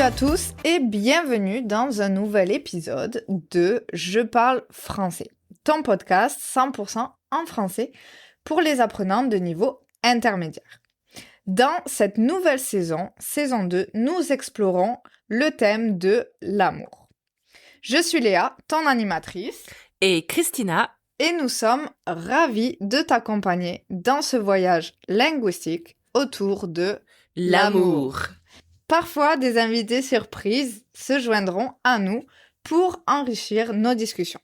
à tous et bienvenue dans un nouvel épisode de Je parle français, ton podcast 100% en français pour les apprenants de niveau intermédiaire. Dans cette nouvelle saison, saison 2, nous explorons le thème de l'amour. Je suis Léa, ton animatrice. Et Christina. Et nous sommes ravis de t'accompagner dans ce voyage linguistique autour de l'amour. Parfois, des invités surprises se joindront à nous pour enrichir nos discussions.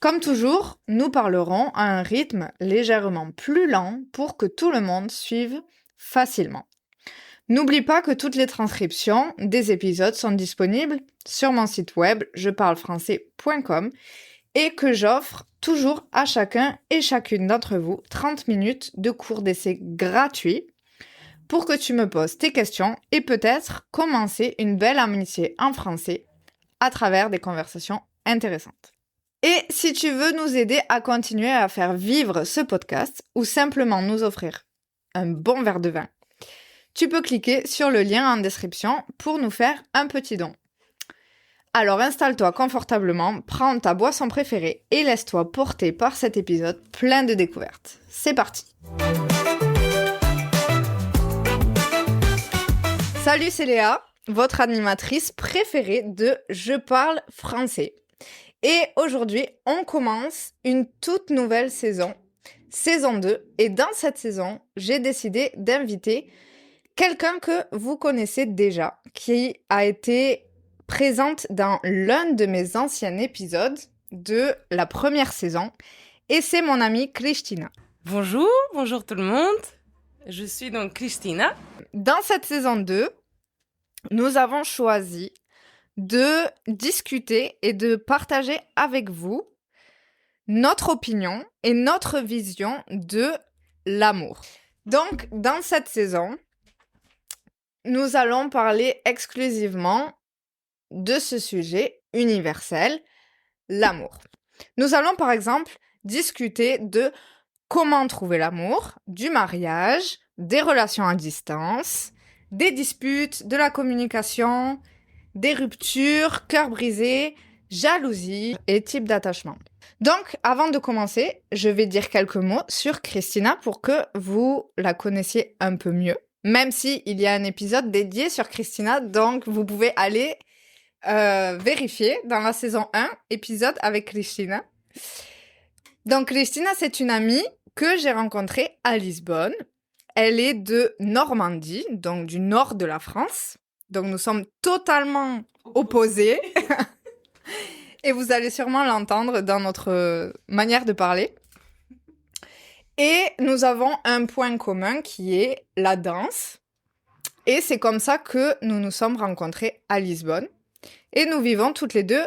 Comme toujours, nous parlerons à un rythme légèrement plus lent pour que tout le monde suive facilement. N'oublie pas que toutes les transcriptions des épisodes sont disponibles sur mon site web jeparlefrançais.com et que j'offre toujours à chacun et chacune d'entre vous 30 minutes de cours d'essai gratuits pour que tu me poses tes questions et peut-être commencer une belle amitié en français à travers des conversations intéressantes. Et si tu veux nous aider à continuer à faire vivre ce podcast ou simplement nous offrir un bon verre de vin, tu peux cliquer sur le lien en description pour nous faire un petit don. Alors installe-toi confortablement, prends ta boisson préférée et laisse-toi porter par cet épisode plein de découvertes. C'est parti! Salut, c'est Léa, votre animatrice préférée de Je parle français. Et aujourd'hui, on commence une toute nouvelle saison, saison 2. Et dans cette saison, j'ai décidé d'inviter quelqu'un que vous connaissez déjà, qui a été présente dans l'un de mes anciens épisodes de la première saison. Et c'est mon amie Christina. Bonjour tout le monde. Je suis donc Christina. Dans cette saison 2, nous avons choisi de discuter et de partager avec vous notre opinion et notre vision de l'amour. Donc, dans cette saison, nous allons parler exclusivement de ce sujet universel, l'amour. Nous allons par exemple discuter de comment trouver l'amour, du mariage, des relations à distance, des disputes, de la communication, des ruptures, cœurs brisés, jalousie et type d'attachement. Donc, avant de commencer, je vais dire quelques mots sur Christina pour que vous la connaissiez un peu mieux. Même si il y a un épisode dédié sur Christina, donc vous pouvez aller vérifier dans la saison 1, épisode avec Christina. Donc, Christina, c'est une amie que j'ai rencontrée à Lisbonne. Elle est de Normandie, donc du nord de la France. Donc, nous sommes totalement opposés. Et vous allez sûrement l'entendre dans notre manière de parler. Et nous avons un point commun qui est la danse. Et c'est comme ça que nous nous sommes rencontrés à Lisbonne. Et nous vivons toutes les deux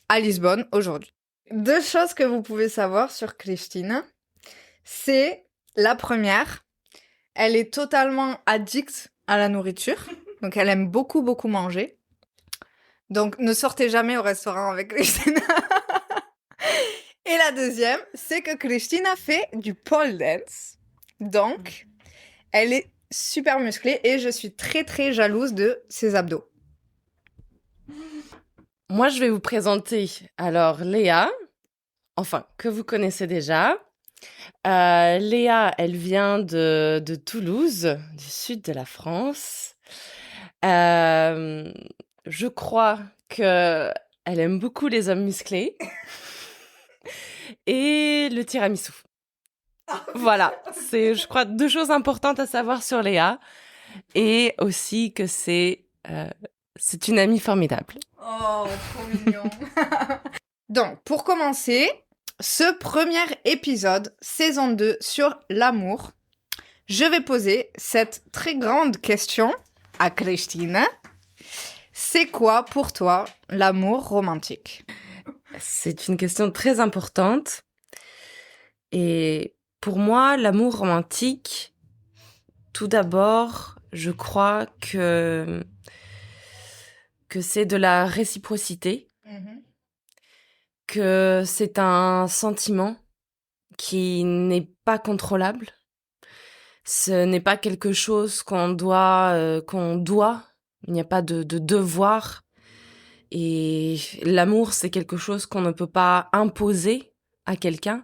à Lisbonne aujourd'hui. 2 choses que vous pouvez savoir sur Christina, c'est la première, elle est totalement addicte à la nourriture. Donc elle aime beaucoup manger. Donc ne sortez jamais au restaurant avec Christina. Et la deuxième, c'est que Christina fait du pole dance. Donc elle est super musclée et je suis très jalouse de ses abdos. Moi, je vais vous présenter alors Léa, enfin, que vous connaissez déjà. Léa, elle vient de Toulouse, du sud de la France. Je crois qu'elle aime beaucoup les hommes musclés et le tiramisu. Voilà, c'est, je crois, 2 choses importantes à savoir sur Léa. Et aussi que c'est une amie formidable. Oh, trop mignon. Donc, pour commencer, ce premier épisode, saison 2 sur l'amour, je vais poser cette très grande question à Christina. C'est quoi pour toi l'amour romantique ? C'est une question très importante. Et pour moi, l'amour romantique, tout d'abord, je crois que c'est de la réciprocité, que c'est un sentiment qui n'est pas contrôlable. Ce n'est pas quelque chose qu'on doit Il n'y a pas de devoir. Et l'amour, c'est quelque chose qu'on ne peut pas imposer à quelqu'un.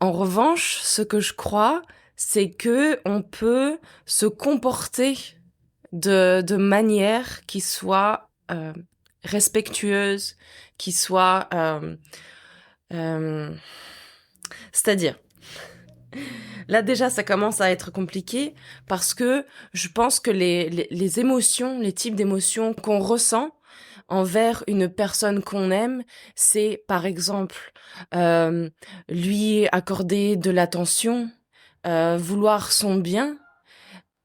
En revanche, ce que je crois, c'est que on peut se comporter de manière qui soit respectueuse, qui soit... euh, c'est-à-dire, là déjà, ça commence à être compliqué parce que je pense que les émotions, les types d'émotions qu'on ressent envers une personne qu'on aime, c'est par exemple euh, lui accorder de l'attention, vouloir son bien.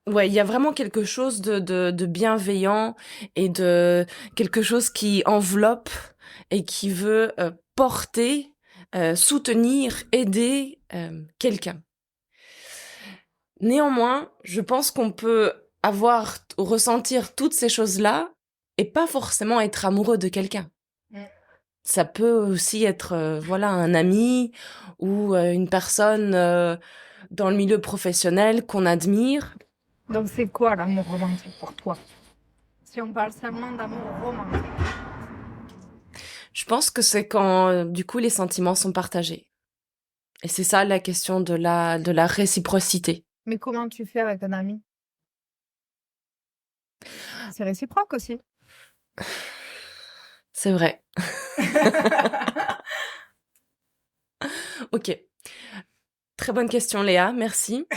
Ouais, il y a vraiment quelque chose de bienveillant et de quelque chose qui enveloppe et qui veut porter, soutenir, aider quelqu'un. Néanmoins, je pense qu'on peut avoir, ressentir toutes ces choses-là et pas forcément être amoureux de quelqu'un. Mm. Ça peut aussi être, voilà, un ami ou une personne dans le milieu professionnel qu'on admire. Donc, c'est quoi l'amour romantique pour toi? Si on parle seulement d'amour romantique. Je pense que c'est quand, du coup, les sentiments sont partagés. Et c'est ça la question de la réciprocité. Mais comment tu fais avec un ami? C'est réciproque aussi. C'est vrai. Ok. Très bonne question, Léa. Merci.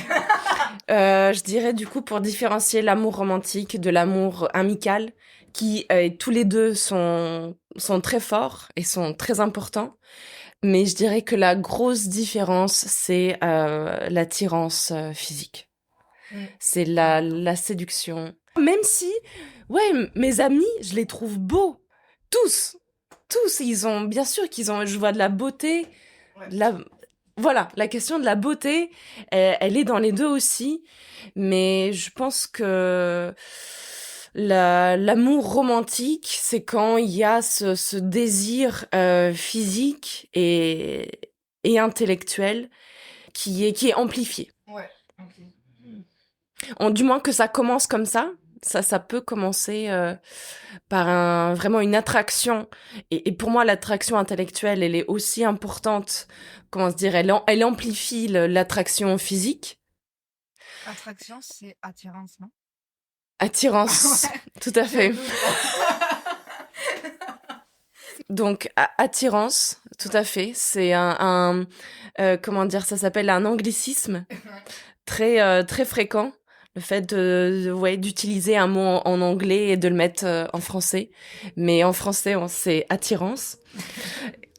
Je dirais du coup pour différencier l'amour romantique de l'amour amical, qui tous les deux sont très forts et sont très importants. Mais je dirais que la grosse différence, c'est l'attirance physique. C'est la séduction. Même si, ouais, mes amis, je les trouve beaux. Tous. Tous. Ils ont, bien sûr qu'ils ont, je vois de la beauté. Voilà, la question de la beauté, elle est dans les deux aussi. Mais je pense que l'amour romantique, c'est quand il y a ce désir physique et intellectuel qui est amplifié. Ouais, ok. Du moins que ça commence comme ça. Ça peut commencer par vraiment une attraction. Et pour moi, l'attraction intellectuelle, elle est aussi importante. Comment se dire, elle amplifie l'attraction physique. Attraction, c'est attirance, non? Attirance, tout à fait. Donc, attirance, tout à fait. C'est comment dire, ça s'appelle un anglicisme très fréquent. Le fait ouais, d'utiliser un mot en anglais et de le mettre en français. Mais en français, c'est attirance.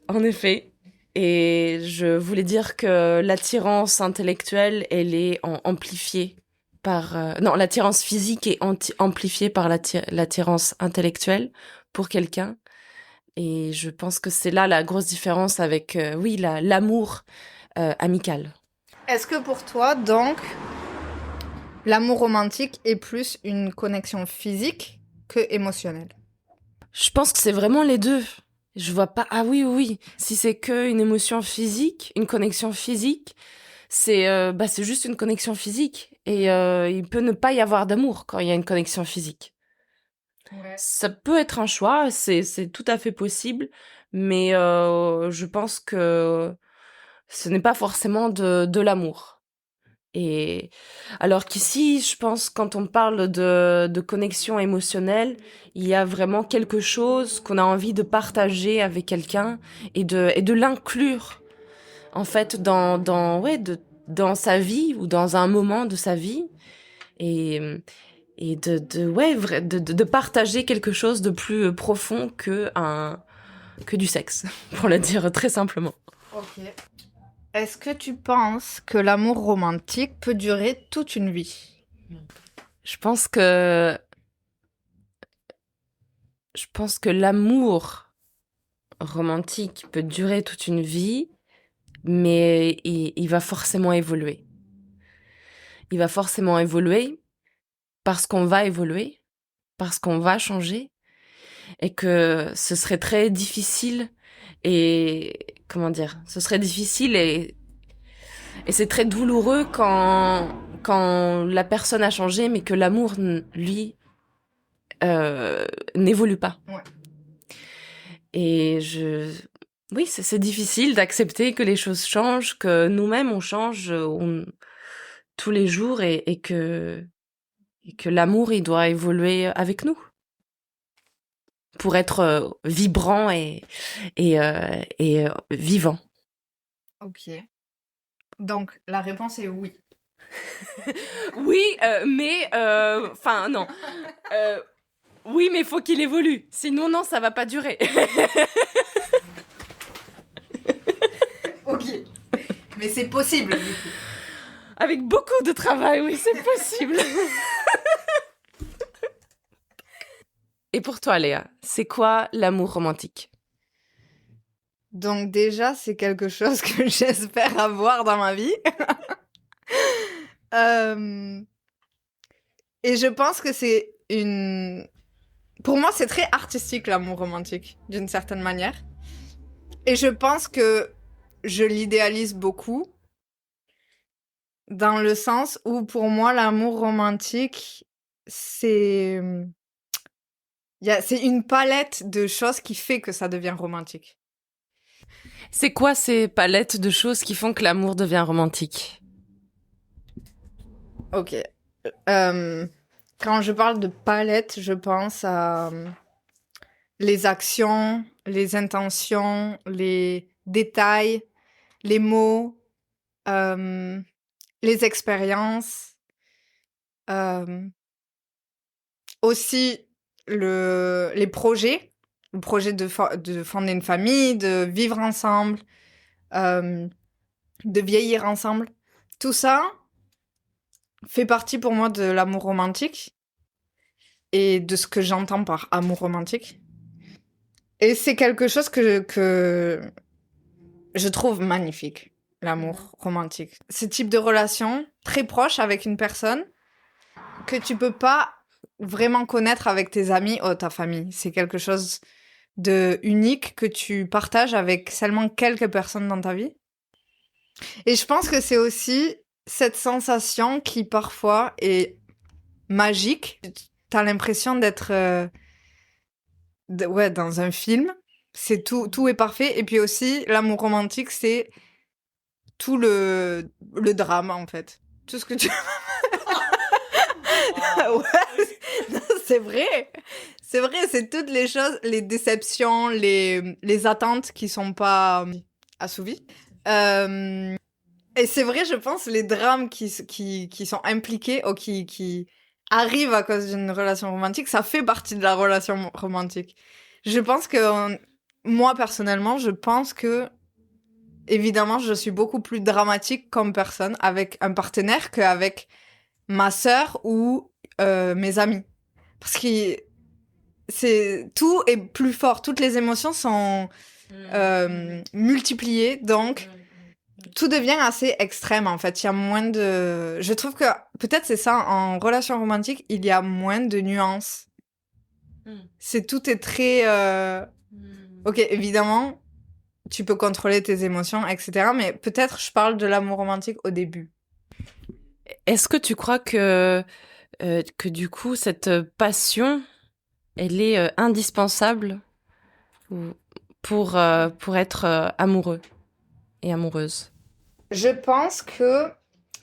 En effet. Et je voulais dire que l'attirance intellectuelle, elle est amplifiée par... non, l'attirance physique est amplifiée par l'attirance intellectuelle pour quelqu'un. Et je pense que c'est là la grosse différence avec, oui, l'amour amical. Est-ce que pour toi, donc, l'amour romantique est plus une connexion physique que émotionnelle? Je pense que c'est vraiment les deux. Je vois pas... Ah oui, oui, oui. Si c'est que une émotion physique, une connexion physique, c'est juste une connexion physique. Et il peut ne pas y avoir d'amour quand il y a une connexion physique. Ouais. Ça peut être un choix, c'est tout à fait possible, mais je pense que ce n'est pas forcément de l'amour. Et alors qu'ici, je pense, quand on parle de connexion émotionnelle, il y a vraiment quelque chose qu'on a envie de partager avec quelqu'un et de l'inclure, en fait, dans sa vie ou dans un moment de sa vie. Et de partager quelque chose de plus profond que du sexe, pour le dire très simplement. Ok. Est-ce que tu penses que l'amour romantique peut durer toute une vie? Je pense que l'amour romantique peut durer toute une vie, mais il va forcément évoluer. Il va forcément évoluer parce qu'on va évoluer, parce qu'on va changer, et que ce serait très difficile et comment dire, ce serait difficile et c'est très douloureux quand la personne a changé, mais que l'amour, lui, n'évolue pas. Ouais. Et oui, c'est difficile d'accepter que les choses changent, que nous-mêmes on change tous les jours et que l'amour il doit évoluer avec nous pour être vibrant et vivant. Ok. Donc, la réponse est oui. Oui, mais enfin non. Oui, mais faut qu'il évolue. Sinon, non, ça va pas durer. Ok. Mais c'est possible, du coup. Avec beaucoup de travail, oui, c'est possible. Et pour toi, Léa, c'est quoi l'amour romantique? Donc déjà, c'est quelque chose que j'espère avoir dans ma vie. Euh, Et je pense que c'est une... Pour moi, c'est très artistique, l'amour romantique, d'une certaine manière. Et je pense que je l'idéalise beaucoup, dans le sens où, pour moi, l'amour romantique, c'est... C'est une palette de choses qui fait que ça devient romantique. C'est quoi ces palettes de choses qui font que l'amour devient romantique? Ok. Quand je parle de palette, je pense à les actions, les intentions, les détails, les mots, euh, les expériences, euh, aussi les projets, le projet de fonder une famille, de vivre ensemble, euh, de vieillir ensemble. Tout ça fait partie pour moi de l'amour romantique et de ce que j'entends par amour romantique. Et c'est quelque chose que je trouve magnifique, l'amour romantique. Ce type de relation très proche avec une personne que tu peux pas vraiment connaître avec tes amis ou ta famille. C'est quelque chose de unique que tu partages avec seulement quelques personnes dans ta vie. Et je pense que c'est aussi cette sensation qui parfois est magique. T'as l'impression d'être ouais, dans un film. C'est tout est parfait. Et puis aussi, l'amour romantique, c'est tout le drame, en fait. Tout ce que tu... Ouais, non, c'est vrai. C'est vrai, c'est toutes les choses, les déceptions, les attentes qui sont pas assouvies. Et c'est vrai, je pense, les drames qui sont impliqués ou qui arrivent à cause d'une relation romantique, ça fait partie de la relation romantique. Je pense que, moi, personnellement, je pense que, évidemment, je suis beaucoup plus dramatique comme personne avec un partenaire qu'avec ma sœur ou mes amis. Parce que tout est plus fort, toutes les émotions sont multipliées, donc tout devient assez extrême en fait. Il y a moins de... Je trouve que peut-être c'est ça, en relation romantique, il y a moins de nuances. Tout est très... Ok, évidemment, tu peux contrôler tes émotions, etc. Mais peut-être je parle de l'amour romantique au début. Est-ce que tu crois que du coup, cette passion, elle est indispensable pour être amoureux et amoureuse? Je pense que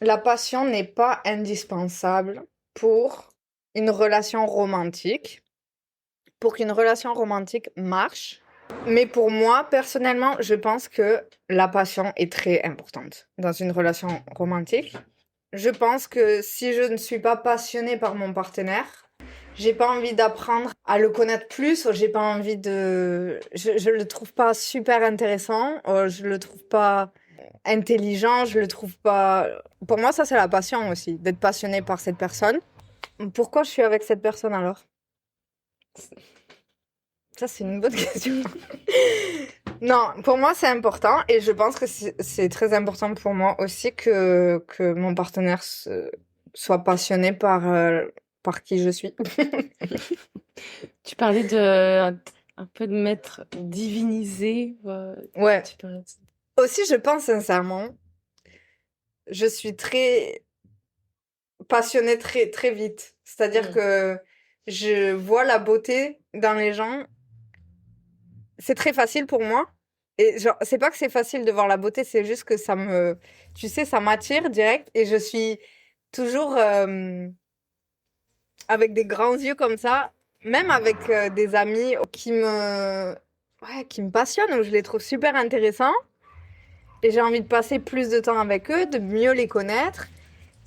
la passion n'est pas indispensable pour une relation romantique, pour qu'une relation romantique marche. Mais pour moi, personnellement, je pense que la passion est très importante dans une relation romantique. Je pense que si je ne suis pas passionnée par mon partenaire, j'ai pas envie d'apprendre à le connaître plus, ou j'ai pas envie de... Je le trouve pas super intéressant, ou je le trouve pas intelligent, je le trouve pas... Pour moi, ça, c'est la passion aussi, d'être passionné par cette personne. Pourquoi je suis avec cette personne alors? Ça, c'est une bonne question. Non, pour moi, c'est important et je pense que c'est très important pour moi aussi que mon partenaire soit passionné par qui je suis. Tu parlais de un peu de m'être divinisé. Ouais. Tu parlais Aussi, je pense sincèrement, je suis très passionnée très, très vite. C'est-à-dire que je vois la beauté dans les gens. C'est très facile pour moi. Et genre, c'est pas que c'est facile de voir la beauté, c'est juste que tu sais, ça m'attire direct et je suis toujours avec des grands yeux comme ça, même avec des amis qui me passionnent, où je les trouve super intéressants et j'ai envie de passer plus de temps avec eux, de mieux les connaître.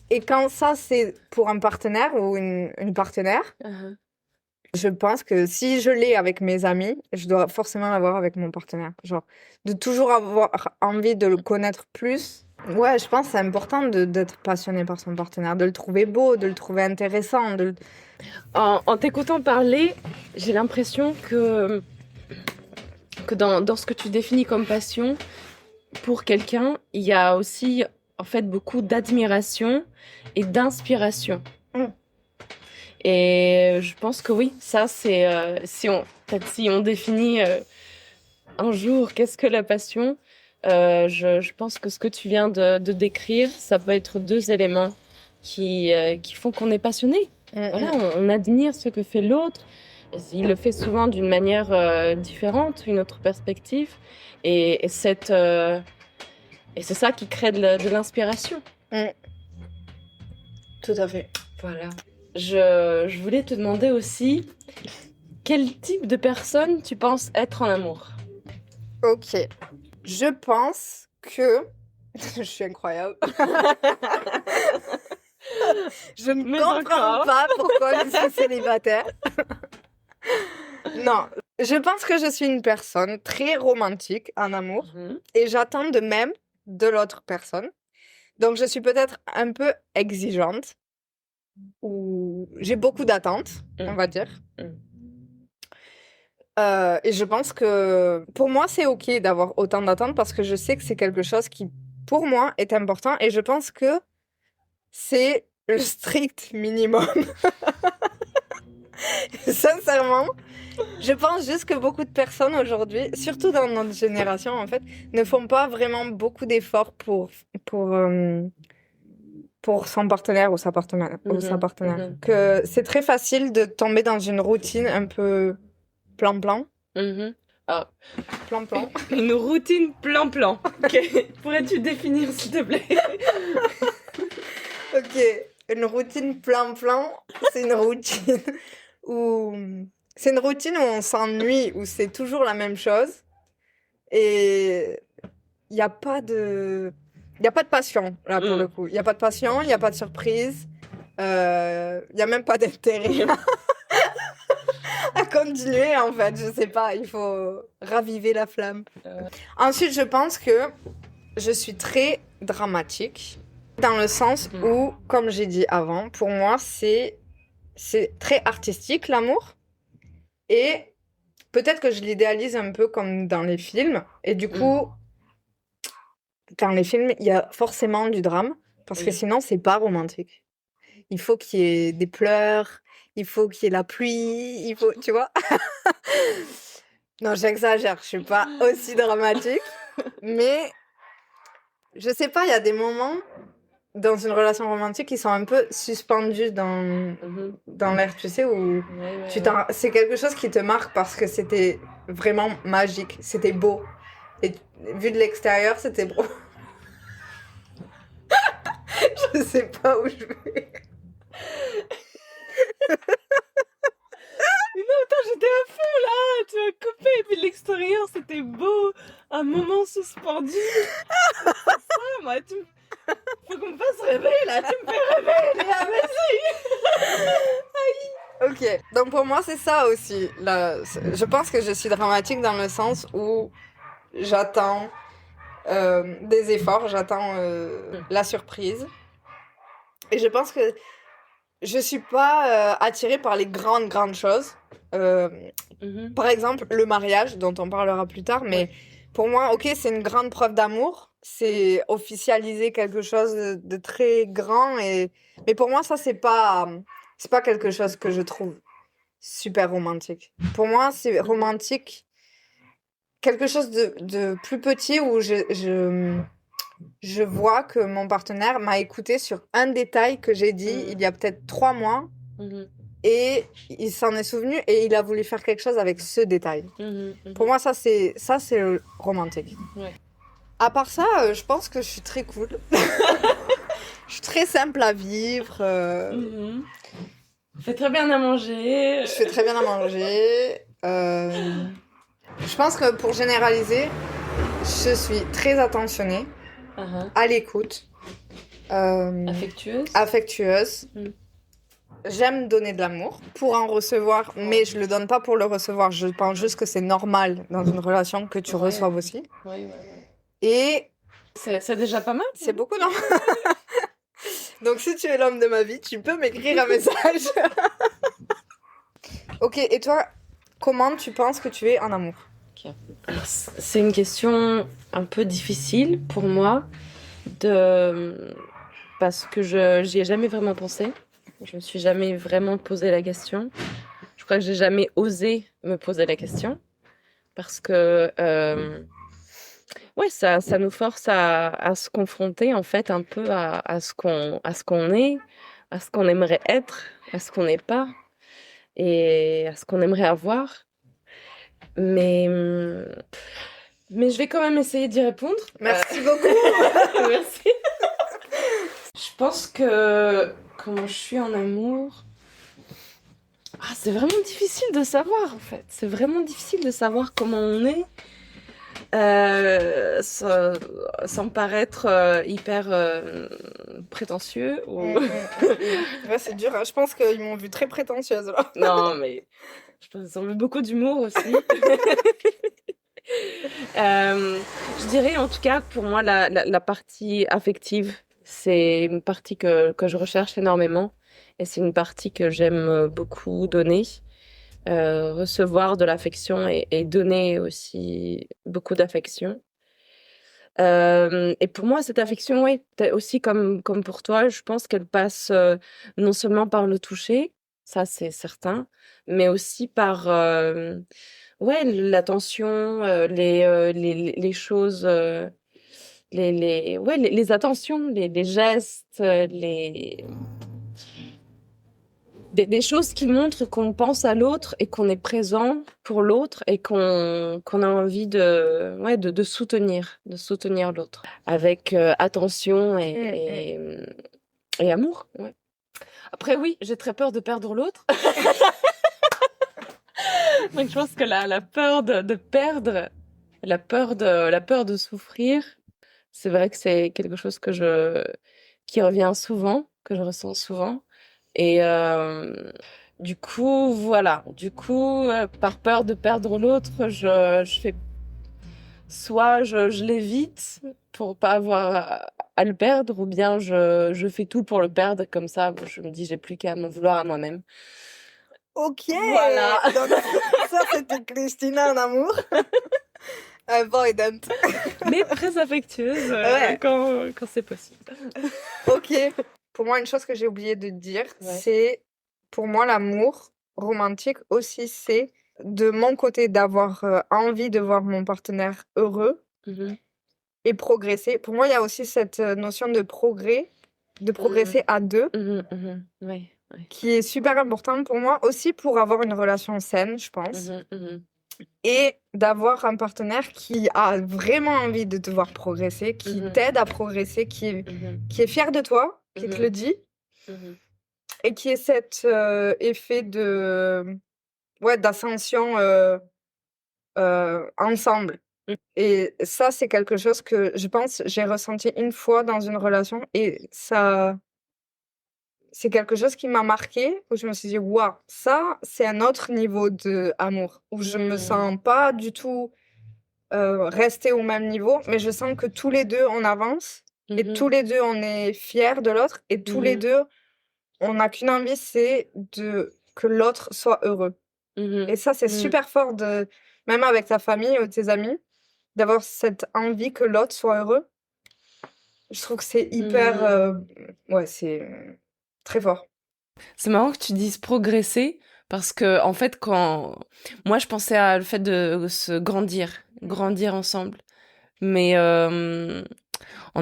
Et quand ça, c'est pour un partenaire ou une partenaire, Uh-huh. je pense que si je l'ai avec mes amis, je dois forcément l'avoir avec mon partenaire. Genre, de toujours avoir envie de le connaître plus. Ouais, je pense que c'est important d'être passionné par son partenaire, de le trouver beau, de le trouver intéressant. En t'écoutant parler, j'ai l'impression que dans ce que tu définis comme passion, pour quelqu'un, il y a aussi en fait beaucoup d'admiration et d'inspiration. Mm. Et je pense que oui, ça c'est peut-être si on définit un jour qu'est-ce que la passion, je pense que ce que tu viens de décrire, ça peut être deux éléments qui font qu'on est passionné. Voilà, on admire ce que fait l'autre. Il le fait souvent d'une manière différente, une autre perspective. Et c'est ça qui crée de l'inspiration. Mm. Tout à fait. Voilà. Je voulais te demander aussi, quel type de personne tu penses être en amour? Ok. Je pense que... Je suis incroyable. Je ne Mais comprends encore. pas pourquoi je suis célibataire. Non, je pense que je suis une personne très romantique en amour et j'attends de même de l'autre personne. Donc je suis peut-être un peu exigeante ou j'ai beaucoup d'attentes, on va dire. Et je pense que pour moi, c'est OK d'avoir autant d'attentes parce que je sais que c'est quelque chose qui, pour moi, est important et je pense que c'est le strict minimum. Sincèrement, je pense juste que beaucoup de personnes aujourd'hui, surtout dans notre génération en fait, ne font pas vraiment beaucoup d'efforts pour, euh, pour son partenaire ou sa partenaire. Que c'est très facile de tomber dans une routine un peu plan-plan. Ah, Plan-plan. une routine plan-plan. Ok. Pourrais-tu définir, s'il te plaît? Ok, une routine plan-plan, c'est une routine où où on s'ennuie, où c'est toujours la même chose et il n'y a pas de passion là pour le coup. Il n'y a pas de passion, il n'y a pas de surprise, il n'y a même pas d'intérêt à continuer en fait. Je sais pas, il faut raviver la flamme. Ensuite, je pense que je suis très dramatique. Dans le sens où, comme j'ai dit avant, pour moi, c'est très artistique, l'amour. Et peut-être que je l'idéalise un peu comme dans les films. Et du coup, dans les films, il y a forcément du drame. Parce que sinon, c'est pas romantique. Il faut qu'il y ait des pleurs, il faut qu'il y ait la pluie, il faut... Tu vois? Non, j'exagère, je suis pas aussi dramatique. Mais je sais pas, il y a des moments dans une relation romantique qui sont un peu suspendus dans l'air, tu sais, où c'est quelque chose qui te marque parce que c'était vraiment magique, c'était beau. Et vu de l'extérieur, c'était beau. Je sais pas où je vais. Mais non, attends, j'étais à fond là, tu m'as coupé, et puis de l'extérieur c'était beau, un moment suspendu. C'est ça, moi, faut qu'on me fasse rêver là, tu me fais rêver, Léa, vas-y. Ok, donc pour moi c'est ça aussi. Je pense que je suis dramatique dans le sens où j'attends des efforts, j'attends la surprise. Et je pense que je suis pas attirée par les grandes choses. Par exemple, le mariage, dont on parlera plus tard, mais pour moi, ok, c'est une grande preuve d'amour. C'est officialiser quelque chose de très grand. Mais pour moi, ça, c'est pas quelque chose que je trouve super romantique. Pour moi, c'est romantique quelque chose de plus petit où je vois que mon partenaire m'a écouté sur un détail que j'ai dit il y a peut-être 3 mois et il s'en est souvenu et il a voulu faire quelque chose avec ce détail. Pour moi, ça c'est romantique. Ouais. À part ça, je pense que je suis très cool. Je suis très simple à vivre. Fais très bien à manger. Je fais très bien à manger. Je pense que pour généraliser, je suis très attentionnée, à l'écoute, Affectueuse. J'aime donner de l'amour pour en recevoir, mais je le donne pas pour le recevoir. Je pense juste que c'est normal dans une relation que tu reçoives aussi. Ouais. Et C'est déjà pas mal. c'est beaucoup, non? Donc si tu es l'homme de ma vie, tu peux m'écrire un message. Ok, et toi, comment tu penses que tu es en amour? Alors, c'est une question un peu difficile pour moi parce que j'y ai jamais vraiment pensé. Je me suis jamais vraiment posé la question. Je crois que j'ai jamais osé me poser la question parce que ça nous force à se confronter en fait un peu à ce qu'on est, à ce qu'on aimerait être, à ce qu'on n'est pas et à ce qu'on aimerait avoir. Mais je vais quand même essayer d'y répondre. Merci beaucoup. Merci. Je pense que comment je suis en amour, c'est vraiment difficile de savoir en fait. C'est vraiment difficile de savoir comment on est. Sans paraître hyper prétentieux. Ouais, c'est dur, hein. Je pense qu'ils m'ont vue très prétentieuse là. Non, mais je pense qu'ils ont vu beaucoup d'humour aussi. Je dirais en tout cas pour moi la partie affective, c'est une partie que je recherche énormément et c'est une partie que j'aime beaucoup donner. Recevoir de l'affection et donner aussi beaucoup d'affection. Et pour moi, cette affection, oui, aussi comme pour toi, je pense qu'elle passe non seulement par le toucher, ça c'est certain, mais aussi par l'attention, les choses, les attentions, les gestes, des choses qui montrent qu'on pense à l'autre et qu'on est présent pour l'autre et qu'on a envie de soutenir l'autre avec attention et amour. Ouais. Après oui, j'ai très peur de perdre l'autre. Donc je pense que la peur de perdre, la peur de souffrir, c'est vrai que c'est quelque chose qui revient souvent, que je ressens souvent. Et du coup, voilà. Du coup, par peur de perdre l'autre, je fais soit je l'évite pour pas avoir à le perdre, ou bien je fais tout pour le perdre. Comme ça, je me dis, j'ai plus qu'à m'en vouloir à moi-même. Ok. Voilà. Donc, ça, c'était Christina en amour. Avoidant. Mais très affectueuse Ouais. quand c'est possible. Ok. Pour moi, une chose que j'ai oublié de dire, c'est pour moi l'amour romantique aussi, c'est de mon côté d'avoir envie de voir mon partenaire heureux et progresser. Pour moi, il y a aussi cette notion de progrès, de progresser à deux, Ouais. qui est super important pour moi, aussi pour avoir une relation saine, je pense. Et d'avoir un partenaire qui a vraiment envie de te voir progresser, qui t'aide à progresser, qui est fier de toi, qui te le dit, et qui est cet effet d'ascension ensemble. Et ça, c'est quelque chose que je pense j'ai ressenti une fois dans une relation, et ça, c'est quelque chose qui m'a marqué, où je me suis dit, waouh, ça, c'est un autre niveau d'amour, où je me sens pas du tout rester au même niveau, mais je sens que tous les deux, on avance, et tous les deux, on est fiers de l'autre, et tous les deux, on n'a qu'une envie, c'est que l'autre soit heureux. Et ça, c'est super fort, même avec ta famille ou tes amis, d'avoir cette envie que l'autre soit heureux. Je trouve que c'est hyper... c'est très fort. C'est marrant que tu dises progresser parce que en fait moi je pensais à le fait de se grandir ensemble. Mais en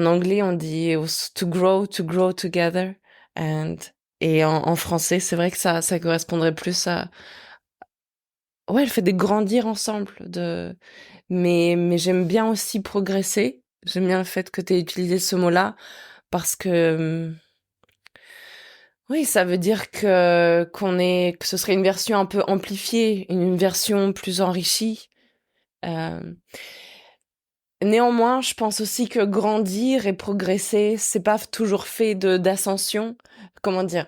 anglais on dit to grow together and Et en français, c'est vrai que ça correspondrait plus à... Ouais, le fait de grandir ensemble. Mais j'aime bien aussi progresser. J'aime bien le fait que tu aies utilisé ce mot-là parce que... Oui, ça veut dire que ce serait une version un peu amplifiée, une version plus enrichie. Euh, Néanmoins, je pense aussi que grandir et progresser, c'est pas toujours fait d'ascension. Comment dire?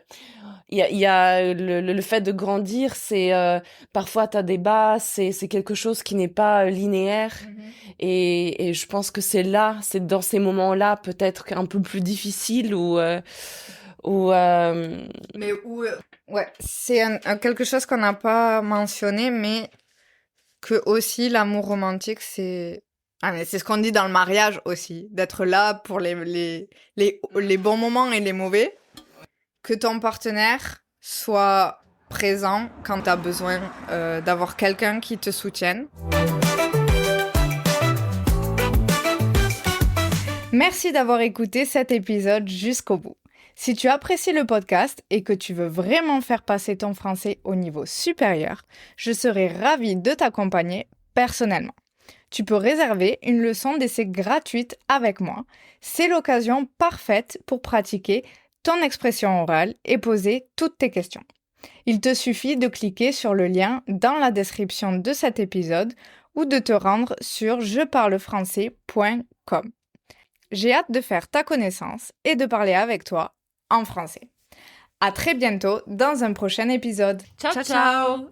Il y a le fait de grandir, c'est parfois t'as des bas, c'est quelque chose qui n'est pas linéaire. Et je pense que c'est dans ces moments-là peut-être un peu plus difficile ou Mais où, ouais, c'est quelque chose qu'on n'a pas mentionné, mais que aussi l'amour romantique, c'est... Ah, mais c'est ce qu'on dit dans le mariage aussi, d'être là pour les bons moments et les mauvais, que ton partenaire soit présent quand tu as besoin d'avoir quelqu'un qui te soutienne. Merci d'avoir écouté cet épisode jusqu'au bout. Si tu apprécies le podcast et que tu veux vraiment faire passer ton français au niveau supérieur, je serai ravie de t'accompagner personnellement. Tu peux réserver une leçon d'essai gratuite avec moi. C'est l'occasion parfaite pour pratiquer ton expression orale et poser toutes tes questions. Il te suffit de cliquer sur le lien dans la description de cet épisode ou de te rendre sur jeparlefrançais.com. J'ai hâte de faire ta connaissance et de parler avec toi en français. À très bientôt dans un prochain épisode. ciao, ciao.